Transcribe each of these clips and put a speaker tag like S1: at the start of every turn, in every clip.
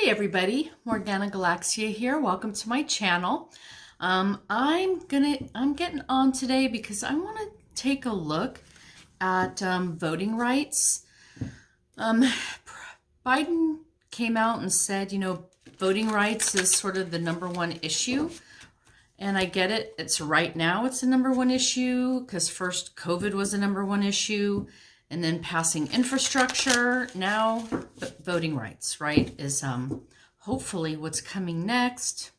S1: Hey everybody, Morgana Galaxia here. Welcome to my channel. I'm getting on today because I want to take a look at voting rights. Biden came out and said, voting rights is sort of the #1 issue. And I get it. It's right now it's the #1 issue because first COVID was the #1 issue. And then passing infrastructure, now voting rights, right, is hopefully what's coming next.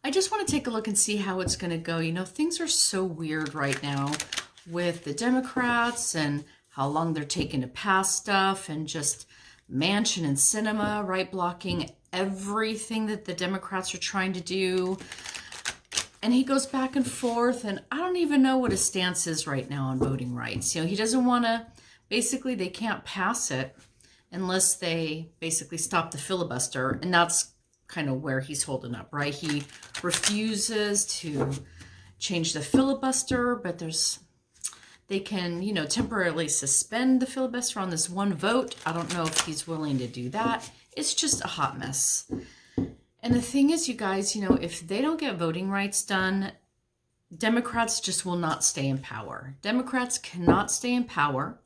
S1: I just want to take a look and see how it's going to go. Things are so weird right now with the Democrats and how long they're taking to pass stuff, and just Manchin and Cinema, right, blocking everything that the Democrats are trying to do. And he goes back and forth, and I don't even know what his stance is right now on voting rights. He doesn't want to, basically they can't pass it unless they basically stop the filibuster. And that's kind of where he's holding up, right? He refuses to change the filibuster, but they can, temporarily suspend the filibuster on this one vote. I don't know if he's willing to do that. It's just a hot mess. And the thing is, you guys, if they don't get voting rights done, Democrats just will not stay in power. Democrats cannot stay in power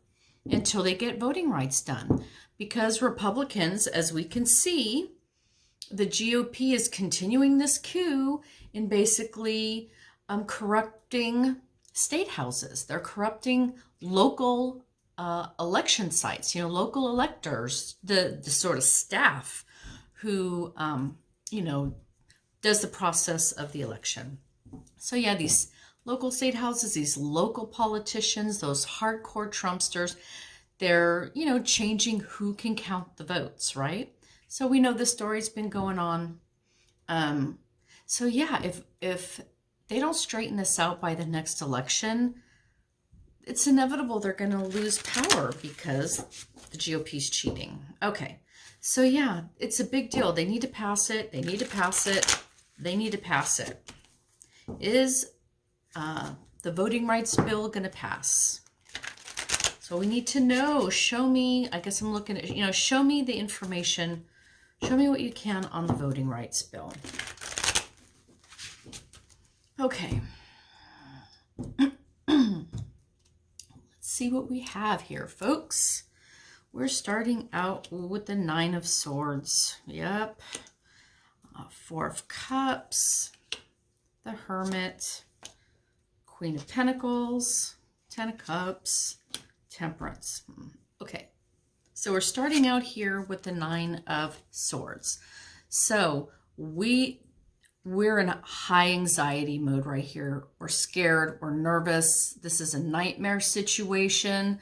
S1: until they get voting rights done. Because Republicans, as we can see, the GOP is continuing this coup in basically corrupting state houses. They're corrupting local election sites, local electors, the sort of staff who does the process of the election. So yeah, these local state houses, these local politicians, those hardcore Trumpsters, they're, changing who can count the votes, right? So we know this story's been going on. So yeah, if they don't straighten this out by the next election, it's inevitable they're going to lose power because the GOP's cheating. Okay. So yeah, it's a big deal. They need to pass it. They need to pass it. They need to pass it. Is the voting rights bill going to pass? So we need to know. Show me. I guess I'm looking at, show me the information. Show me what you can on the voting rights bill. Okay. Let's see what we have here, folks. We're starting out with the 9 of Swords. Yep. 4 of Cups. The Hermit. Queen of Pentacles. 10 of Cups. Temperance. Okay. So we're starting out here with the 9 of Swords. So we're in a high anxiety mode right here. We're scared. We're nervous. This is a nightmare situation.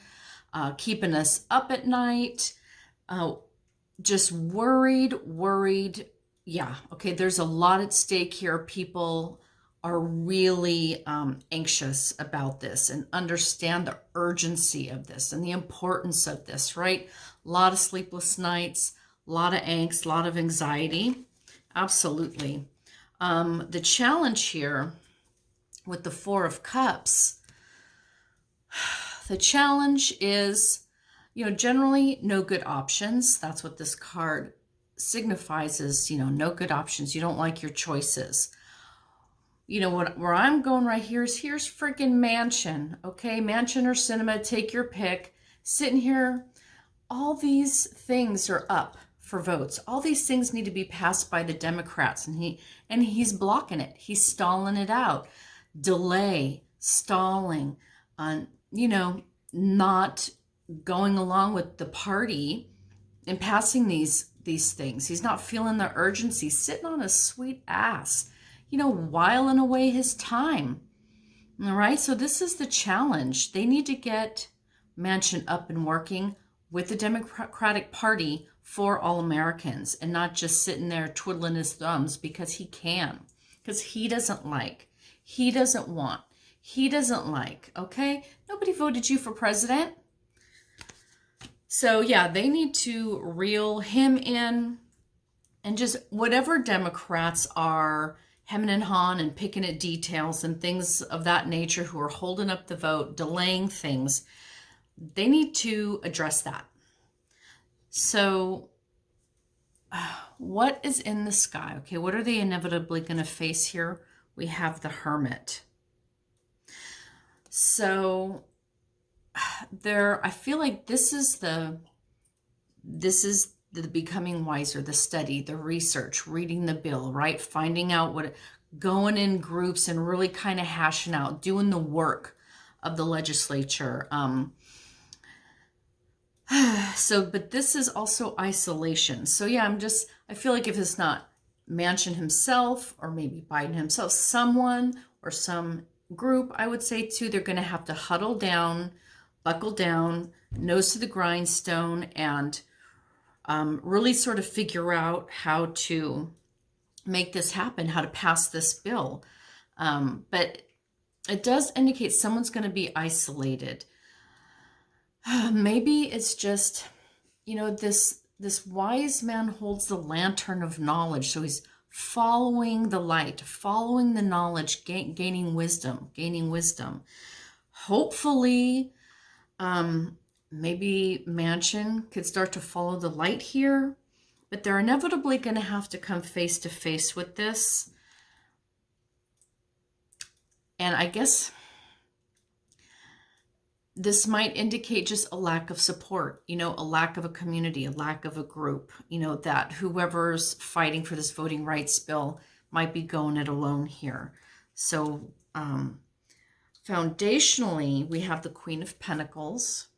S1: Keeping us up at night, just worried. Yeah, okay, there's a lot at stake here. People are really anxious about this and understand the urgency of this and the importance of this, right? A lot of sleepless nights, a lot of angst, a lot of anxiety. Absolutely. The challenge here with the 4 of Cups, the challenge is, generally no good options. That's what this card signifies is, no good options. You don't like your choices. Where I'm going right here is here's freaking Manchin. Okay, Manchin or Cinema, take your pick. Sitting here, all these things are up for votes. All these things need to be passed by the Democrats, and he's blocking it. He's stalling it out. Delay, stalling, on not going along with the party and passing these things. He's not feeling the urgency, sitting on his sweet ass, whiling away his time. All right, so this is the challenge. They need to get Manchin up and working with the Democratic Party for all Americans, and not just sitting there twiddling his thumbs because he can, because he doesn't like, he doesn't want, he doesn't like, okay? Nobody voted you for president. So yeah, they need to reel him in, and just whatever Democrats are hemming and hawing and picking at details and things of that nature who are holding up the vote, delaying things, they need to address that. So What is in the sky? Okay, what are they inevitably going to face here? We have the Hermit. So I feel like this is the becoming wiser, the study, the research, reading the bill, right? Finding out going in groups and really kind of hashing out, doing the work of the legislature. But this is also isolation. So yeah, I feel like if it's not Manchin himself or maybe Biden himself, someone or some group, I would say too, they're going to have to huddle down, buckle down, nose to the grindstone, and really sort of figure out how to make this happen, how to pass this bill. But it does indicate someone's going to be isolated. Maybe it's just, this wise man holds the lantern of knowledge. So he's following the light, following the knowledge, gaining wisdom. Hopefully, maybe Manchin could start to follow the light here, but they're inevitably going to have to come face to face with this. And I guess this might indicate just a lack of support, a lack of a community, a lack of a group, that whoever's fighting for this voting rights bill might be going it alone here. So foundationally, we have the Queen of Pentacles.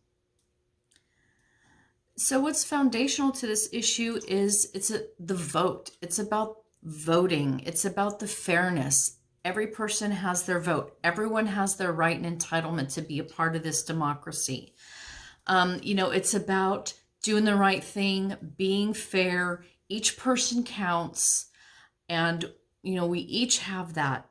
S1: So what's foundational to this issue is the vote. It's about voting. It's about the fairness. Every person has their vote. Everyone has their right and entitlement to be a part of this democracy. It's about doing the right thing, being fair. Each person counts. And, we each have that.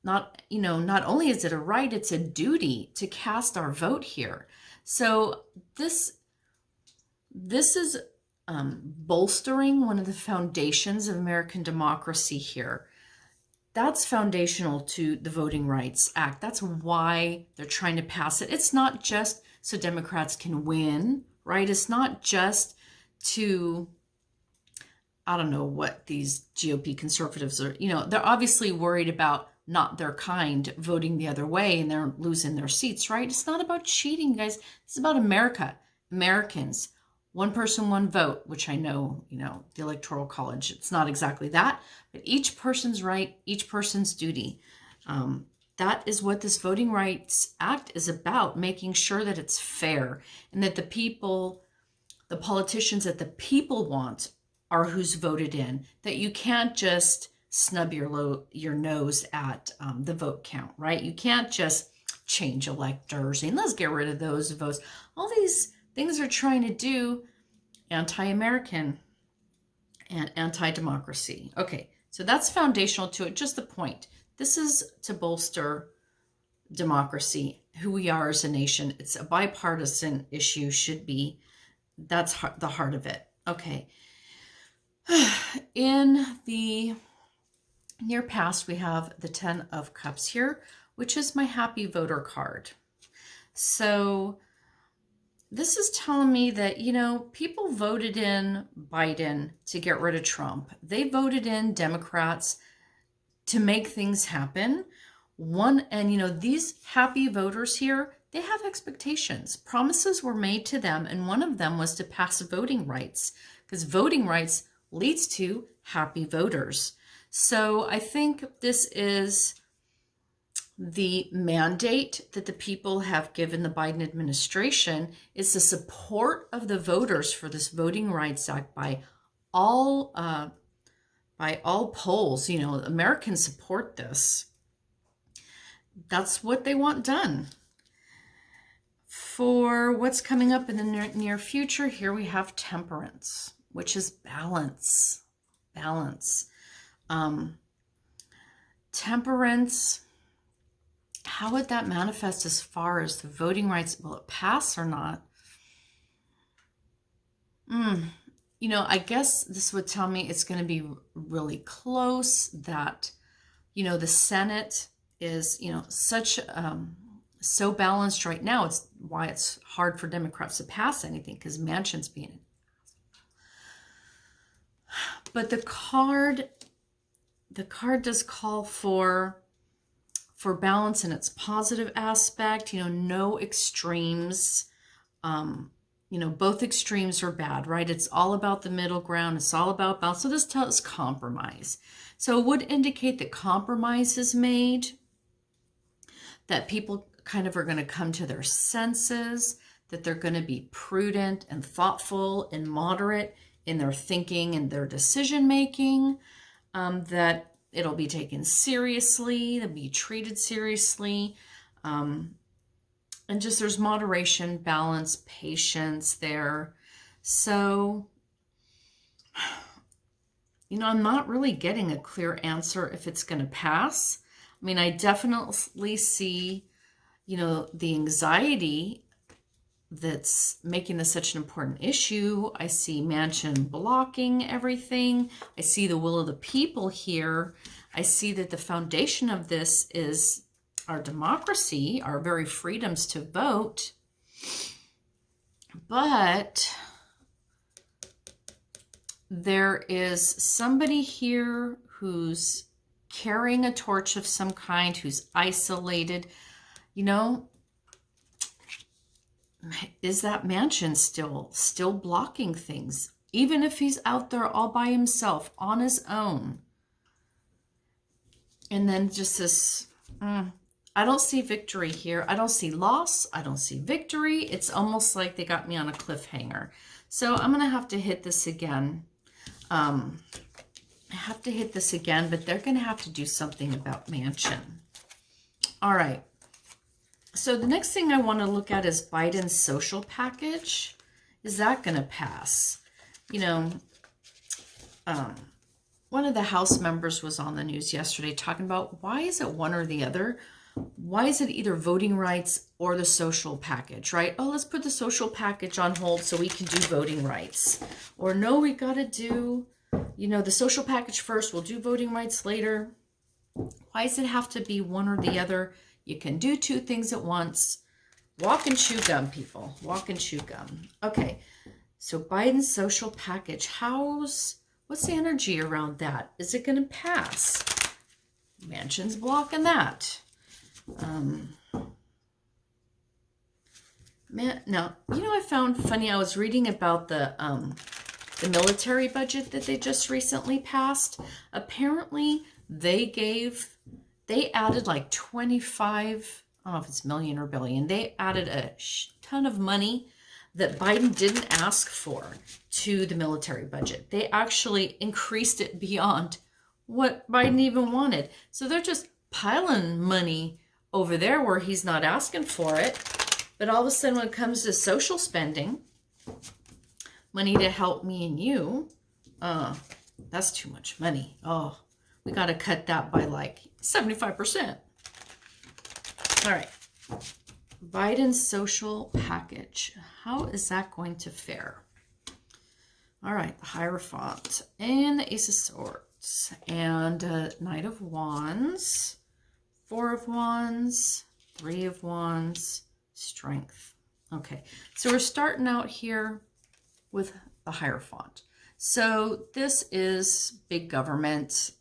S1: Not only is it a right, it's a duty to cast our vote here. So this is bolstering one of the foundations of American democracy here. That's foundational to the Voting Rights Act. That's why they're trying to pass it. It's not just so Democrats can win, right? It's not just to, I don't know what these GOP conservatives are, they're obviously worried about not their kind voting the other way and they're losing their seats, right? It's not about cheating, guys. It's about America, Americans. One person, one vote, which I know, the Electoral College, it's not exactly that, but each person's right, each person's duty. That is what this Voting Rights Act is about, making sure that it's fair and that the politicians that the people want are who's voted in, that you can't just snub your nose at the vote count, right? You can't just change electors and let's get rid of those votes. All these things are trying to do anti-American and anti-democracy. Okay, so that's foundational to it, just the point. This is to bolster democracy, who we are as a nation. It's a bipartisan issue, should be. That's the heart of it. Okay. In the near past, we have the 10 of Cups here, which is my happy voter card. So this is telling me that, people voted in Biden to get rid of Trump. They voted in Democrats to make things happen. These happy voters here, they have expectations. Promises were made to them, and one of them was to pass voting rights, because voting rights leads to happy voters. So I think this is the mandate that the people have given the Biden administration, is the support of the voters for this Voting Rights Act by all polls. Americans support this. That's what they want done. For what's coming up in the near future, here we have Temperance, which is balance. Temperance, how would that manifest as far as the voting rights? Will it pass or not? I guess this would tell me it's going to be really close, that, the Senate is, so balanced right now. It's why it's hard for Democrats to pass anything, because Manchin's being But the card does call for balance in its positive aspect, no extremes. Both extremes are bad, right? It's all about the middle ground. It's all about balance. So this tells compromise. So it would indicate that compromise is made, that people kind of are going to come to their senses, that they're going to be prudent and thoughtful and moderate in their thinking and their decision making, that it'll be taken seriously, they'll be treated seriously, and just there's moderation, balance, patience there. So, I'm not really getting a clear answer if it's going to pass. I mean, I definitely see, the anxiety that's making this such an important issue. I see Manchin blocking everything. I see the will of the people here. I see that the foundation of this is our democracy, our very freedoms to vote. But there is somebody here who's carrying a torch of some kind, who's isolated. Is that Manchin still blocking things? Even if he's out there all by himself, on his own. And then just this, I don't see victory here. I don't see loss. I don't see victory. It's almost like they got me on a cliffhanger. So I'm going to have to hit this again. I have to hit this again, but they're going to have to do something about Manchin. All right. So the next thing I want to look at is Biden's social package. Is that going to pass? One of the House members was on the news yesterday talking about, why is it one or the other? Why is it either voting rights or the social package, right? Oh, let's put the social package on hold so we can do voting rights. Or no, we got to do, the social package first. We'll do voting rights later. Why does it have to be one or the other? You can do two things at once. Walk and chew gum, people. Walk and chew gum. Okay, so Biden's social package. What's the energy around that? Is it going to pass? Manchin's blocking that. Now, I found funny. I was reading about the military budget that they just recently passed. Apparently, they added like 25, I don't know if it's million or billion. They added a ton of money that Biden didn't ask for to the military budget. They actually increased it beyond what Biden even wanted. So they're just piling money over there where he's not asking for it. But all of a sudden when it comes to social spending, money to help me and you, that's too much money. Oh, we got to cut that by like 75%. All right. Biden's social package. How is that going to fare? All right. The Hierophant and the Ace of Swords and Knight of Wands, Four of Wands, Three of Wands, Strength. Okay. So we're starting out here with the Hierophant. So this is big government.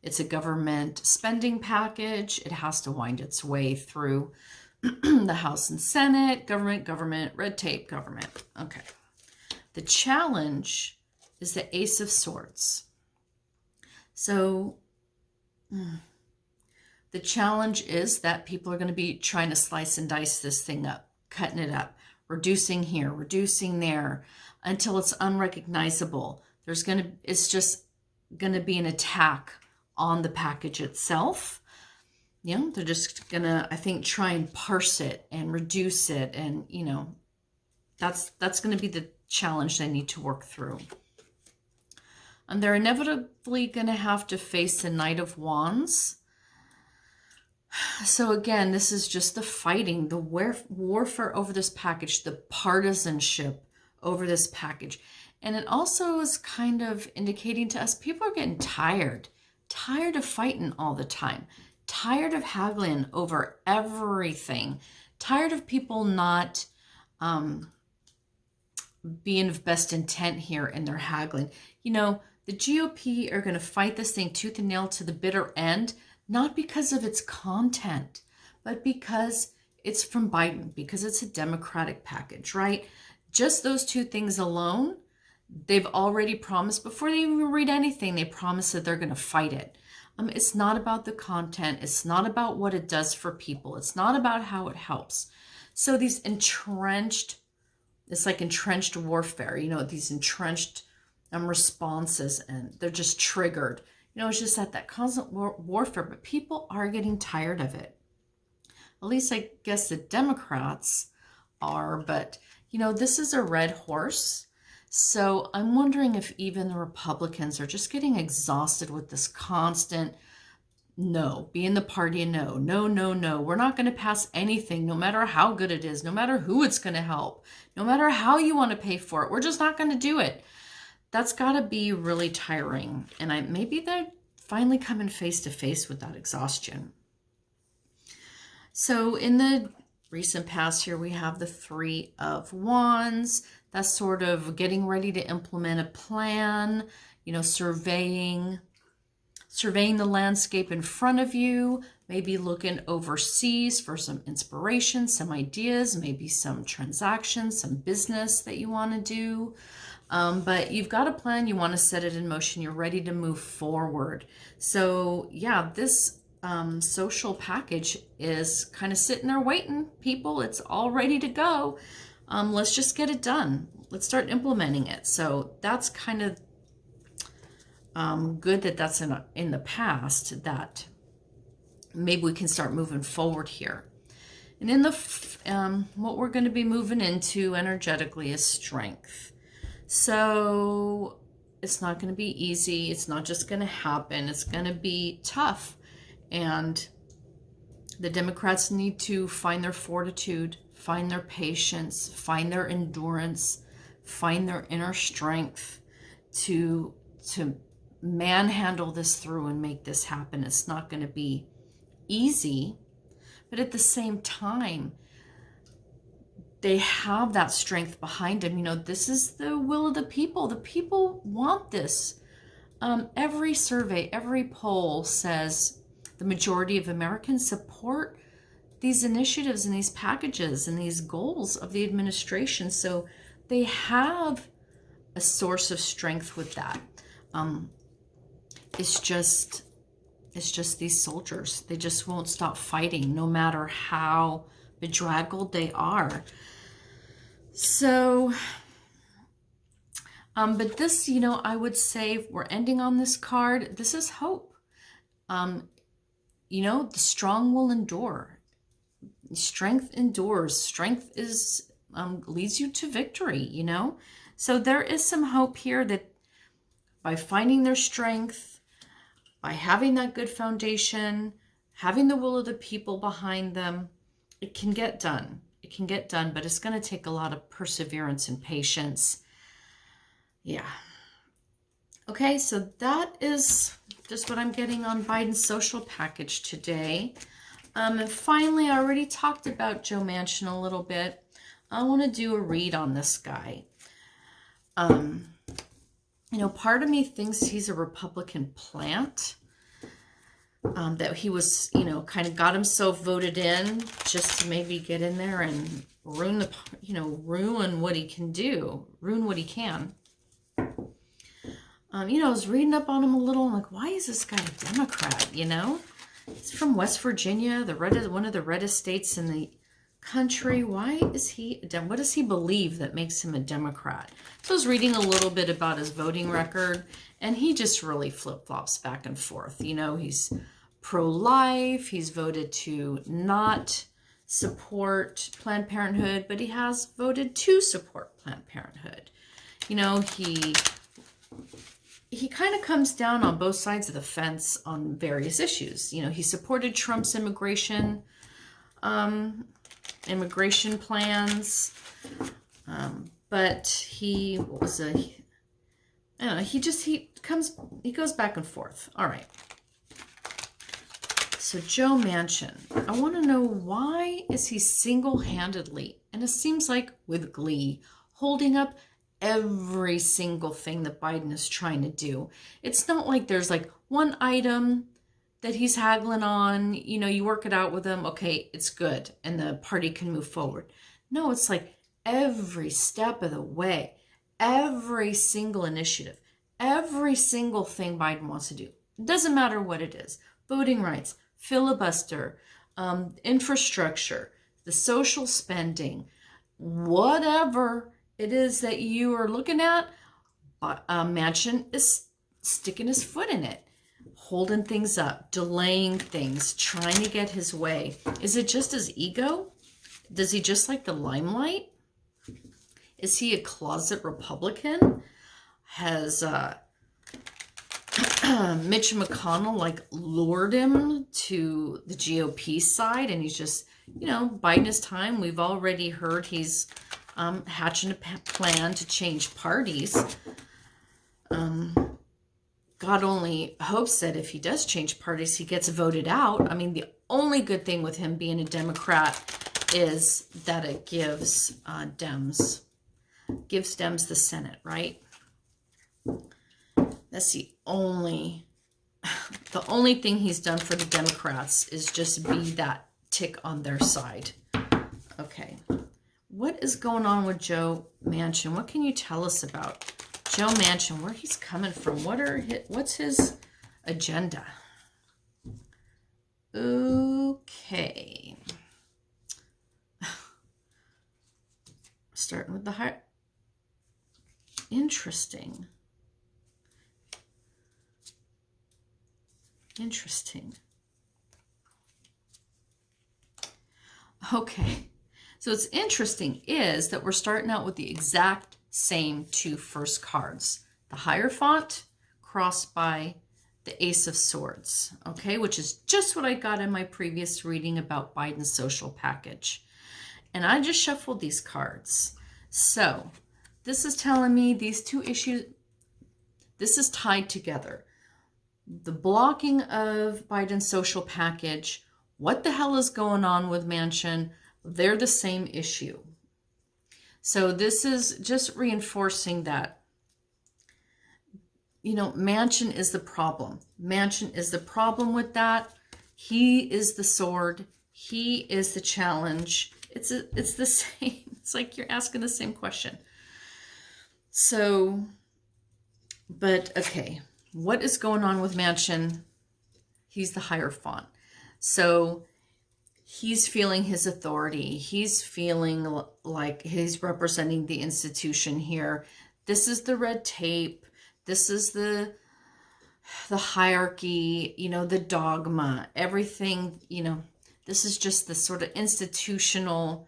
S1: It's a government spending package. It has to wind its way through the House and Senate, government, red tape, government. Okay. The challenge is the Ace of Swords. So the challenge is that people are going to be trying to slice and dice this thing up, cutting it up, reducing here, reducing there, until it's unrecognizable. It's just going to be an attack on the package itself. They're just gonna, I think, try and parse it and reduce it, and that's gonna be the challenge they need to work through. And they're inevitably gonna have to face the Knight of Wands. So again, this is just the fighting, the warfare over this package, the partisanship over this package. And it also is kind of indicating to us, people are getting tired of fighting all the time, tired of haggling over everything, tired of people not being of best intent here in their haggling. The GOP are going to fight this thing tooth and nail to the bitter end, not because of its content, but because it's from Biden, because it's a Democratic package, right? Just those two things alone, they've already promised, before they even read anything, they promise that they're going to fight it. It's not about the content. It's not about what it does for people. It's not about how it helps. So these entrenched, it's like entrenched warfare, you know, these entrenched responses, and they're just triggered. You know, it's just that constant warfare, but people are getting tired of it. At least I guess the Democrats are, but, you know, this is a red horse. So I'm wondering if even the Republicans are just getting exhausted with this constant no, being the party of no, no, no, no. We're not going to pass anything, no matter how good it is, no matter who it's going to help, no matter how you want to pay for it. We're just not going to do it. That's got to be really tiring. And maybe they're finally coming face to face with that exhaustion. So in the recent past here, we have the Three of Wands. That's sort of getting ready to implement a plan, you know, surveying the landscape in front of you, maybe looking overseas for some inspiration, some ideas, maybe some transactions, some business that you want to do. But you've got a plan, you want to set it in motion, you're ready to move forward. So yeah, this social package is kind of sitting there waiting, people. It's all ready to go. Let's just get it done. Let's start implementing it. So that's kind of good that that's in the past, that maybe we can start moving forward here. And in the what we're going to be moving into energetically is strength. So it's not going to be easy. It's not just going to happen. It's going to be tough. And the Democrats need to find their fortitude, find their patience, find their endurance, find their inner strength to manhandle this through and make this happen. It's not going to be easy, but at the same time, they have that strength behind them. You know, this is the will of the people. The people want this. Every survey, every poll says the majority of Americans support these initiatives and these packages and these goals of the administration. So they have a source of strength with that. It's just these soldiers. They just won't stop fighting, no matter how bedraggled they are. So, but this, you know, I would say, if we're ending on this card, this is hope. You know, the strong will endure. Strength endures. Strength is leads you to victory, you know. So there is some hope here that by finding their strength, by having that good foundation, having the will of the people behind them, it can get done. It can get done, but it's going to take a lot of perseverance and patience. Yeah. Okay, so that is just what I'm getting on Biden's social package today. And finally, I already talked about Joe Manchin a little bit. I want to do a read on this guy. You know, part of me thinks he's a Republican plant. That he was, you know, kind of got himself voted in just to maybe get in there and ruin what he can do, ruin what he can. You know, I was reading up on him a little. I'm like, why is this guy a Democrat? You know, he's from West Virginia, one of the reddest states in the country. Why is he? What does he believe that makes him a Democrat? So I was reading a little bit about his voting record, and he just really flip-flops back and forth. You know, he's pro-life. He's voted to not support Planned Parenthood, but he has voted to support Planned Parenthood. You know, he kind of comes down on both sides of the fence on various issues. You know, he supported Trump's immigration plans, but he goes back and forth. All right. So Joe Manchin, I want to know, why is he single-handedly, and it seems like with glee, holding up every single thing that Biden is trying to do. It's not like there's like one item that he's haggling on, you know, you work it out with him, okay, it's good, and the party can move forward. No, it's like every step of the way, every single initiative, every single thing Biden wants to do. It doesn't matter what it is. Voting rights, filibuster, infrastructure, the social spending, whatever it is that you are looking at, Manchin is sticking his foot in it, holding things up, delaying things, trying to get his way. Is it just his ego? Does he just like the limelight? Is he a closet Republican? Has Mitch McConnell like lured him to the GOP side, and he's just, you know, biding his time? We've already heard he's hatching a plan to change parties. God only hopes that if he does change parties, he gets voted out. I mean, the only good thing with him being a Democrat is that it gives Dems the Senate, right? That's the only thing he's done for the Democrats is just be that tick on their side. Okay. What is going on with Joe Manchin? What can you tell us about Joe Manchin, where he's coming from? What's his agenda? Okay. Starting with the high. Interesting. Okay. So what's interesting is that we're starting out with the exact same two first cards. The Hierophant crossed by the Ace of Swords, okay, which is just what I got in my previous reading about Biden's social package. And I just shuffled these cards. So this is telling me these two issues, this is tied together. The blocking of Biden's social package, what the hell is going on with Manchin? They're the same issue. So this is just reinforcing that, you know, Manchin is the problem. Manchin is the problem with that. He is the sword. He is the challenge. It's the same. It's like you're asking the same question. So, but okay, what is going on with Manchin? He's the Hierophant. So he's feeling his authority. He's feeling like he's representing the institution here. This is the red tape. This is the hierarchy, you know, the dogma, everything, you know, this is just the sort of institutionalness.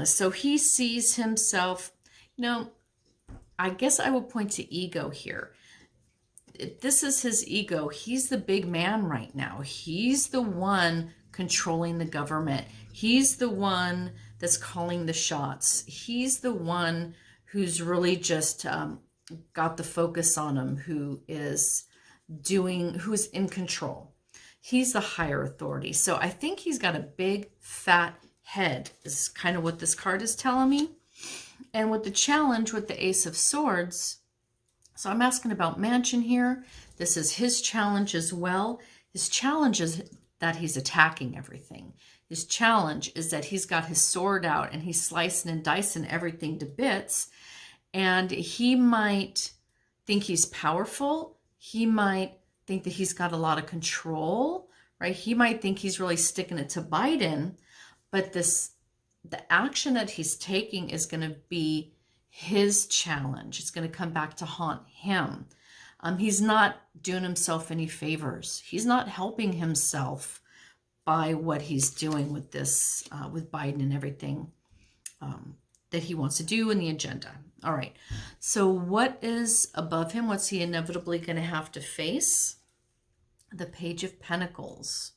S1: So he sees himself, you know, I guess I will point to ego here. This is his ego. He's the big man right now. He's the one controlling the government. He's the one that's calling the shots. He's the one who's really just got the focus on him, who's in control. He's the higher authority. So I think he's got a big fat head is kind of what this card is telling me. And with the challenge with the Ace of Swords, so I'm asking about Manchin here. This is his challenge as well. His challenge is that he's attacking everything. His challenge is that he's got his sword out and he's slicing and dicing everything to bits. And he might think he's powerful. He might think that he's got a lot of control, right? He might think he's really sticking it to Biden, but the action that he's taking is going to be his challenge. It's going to come back to haunt him. He's not doing himself any favors. He's not helping himself by what he's doing with this, with Biden and everything that he wants to do in the agenda. All right. So what is above him? What's he inevitably going to have to face? The Page of Pentacles.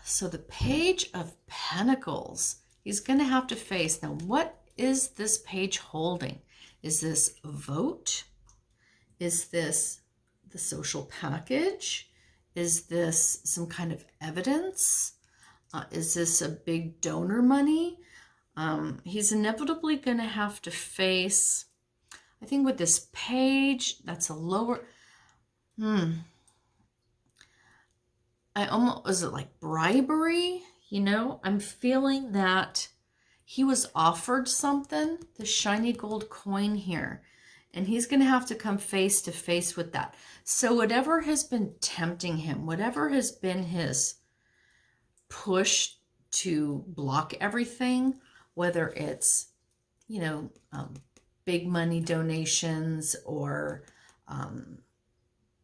S1: So the Page of Pentacles, he's going to have to face. Now, what is this page holding? Is this a vote? Is this the social package? Is this some kind of evidence? Is this a big donor money? He's inevitably going to have to face, I think with this page, that's a lower, was it like bribery? You know, I'm feeling that he was offered something, the shiny gold coin here, and he's going to have to come face to face with that. So whatever has been tempting him, whatever has been his push to block everything, whether it's, you know, big money donations or,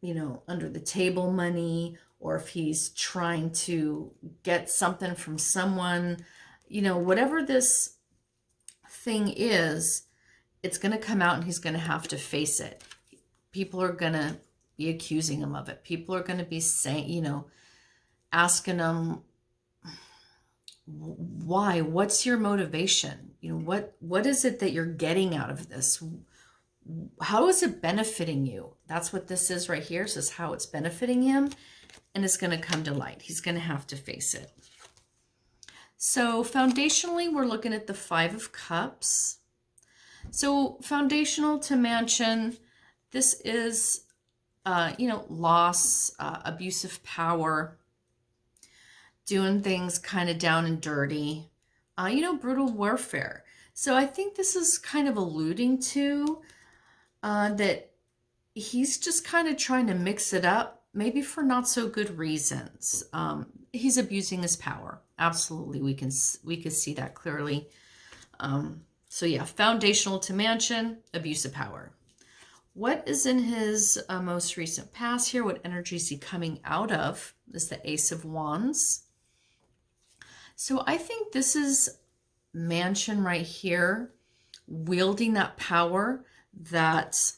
S1: you know, under the table money, or if he's trying to get something from someone, you know, whatever this thing is, it's going to come out and he's going to have to face it. People are going to be accusing him of it. People are going to be saying, you know, asking him, why? What's your motivation? You know, what is it that you're getting out of this? How is it benefiting you? That's what this is right here. It says how it's benefiting him, and it's going to come to light. He's going to have to face it. So foundationally, we're looking at the 5 of Cups. So foundational to Manchin, this is, you know, loss, abusive power, doing things kind of down and dirty, you know, brutal warfare. So I think this is kind of alluding to that he's just kind of trying to mix it up, maybe for not so good reasons. He's abusing his power. Absolutely, we can see that clearly. So yeah, foundational to Manchin, abuse of power. What is in his most recent past here? What energy is he coming out of? This is the Ace of Wands. So I think this is Manchin right here, wielding that power that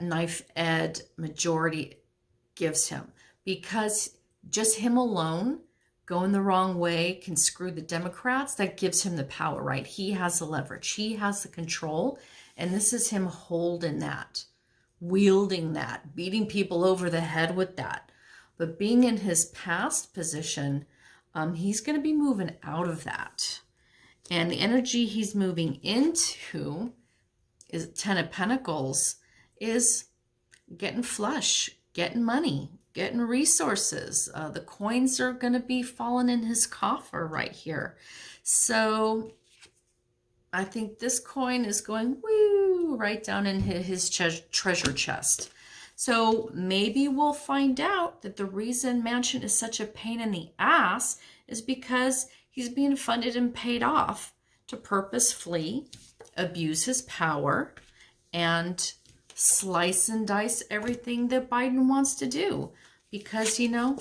S1: knife edge majority gives him, because just him alone going the wrong way can screw the Democrats. That gives him the power, right? He has the leverage, he has the control, and this is him holding that, wielding that, beating people over the head with that. But being in his past position, he's going to be moving out of that. And the energy he's moving into is 10 of Pentacles, is getting flush, getting money, getting resources. The coins are going to be falling in his coffer right here. So I think this coin is going woo right down in his treasure chest. So maybe we'll find out that the reason Manchin is such a pain in the ass is because he's being funded and paid off to purposefully abuse his power and slice and dice everything that Biden wants to do. Because, you know,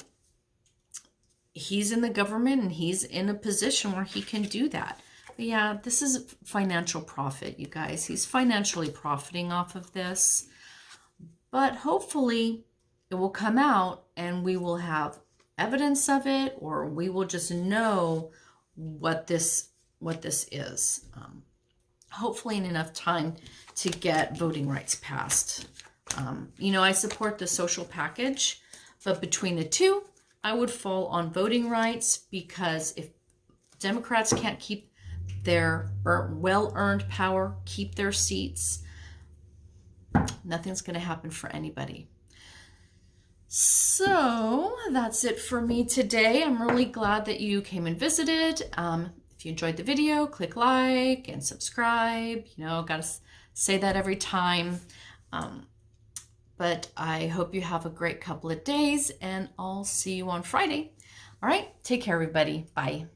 S1: he's in the government and he's in a position where he can do that. But yeah, this is financial profit, you guys. He's financially profiting off of this. But hopefully it will come out and we will have evidence of it, or we will just know what this is. Hopefully in enough time to get voting rights passed. You know, I support the social package, but between the two, I would fall on voting rights, because if Democrats can't keep their well-earned power, keep their seats, nothing's going to happen for anybody. So that's it for me today. I'm really glad that you came and visited. If you enjoyed the video, click like and subscribe. You know, gotta say that every time. But I hope you have a great couple of days, and I'll see you on Friday. All right, take care, everybody. Bye.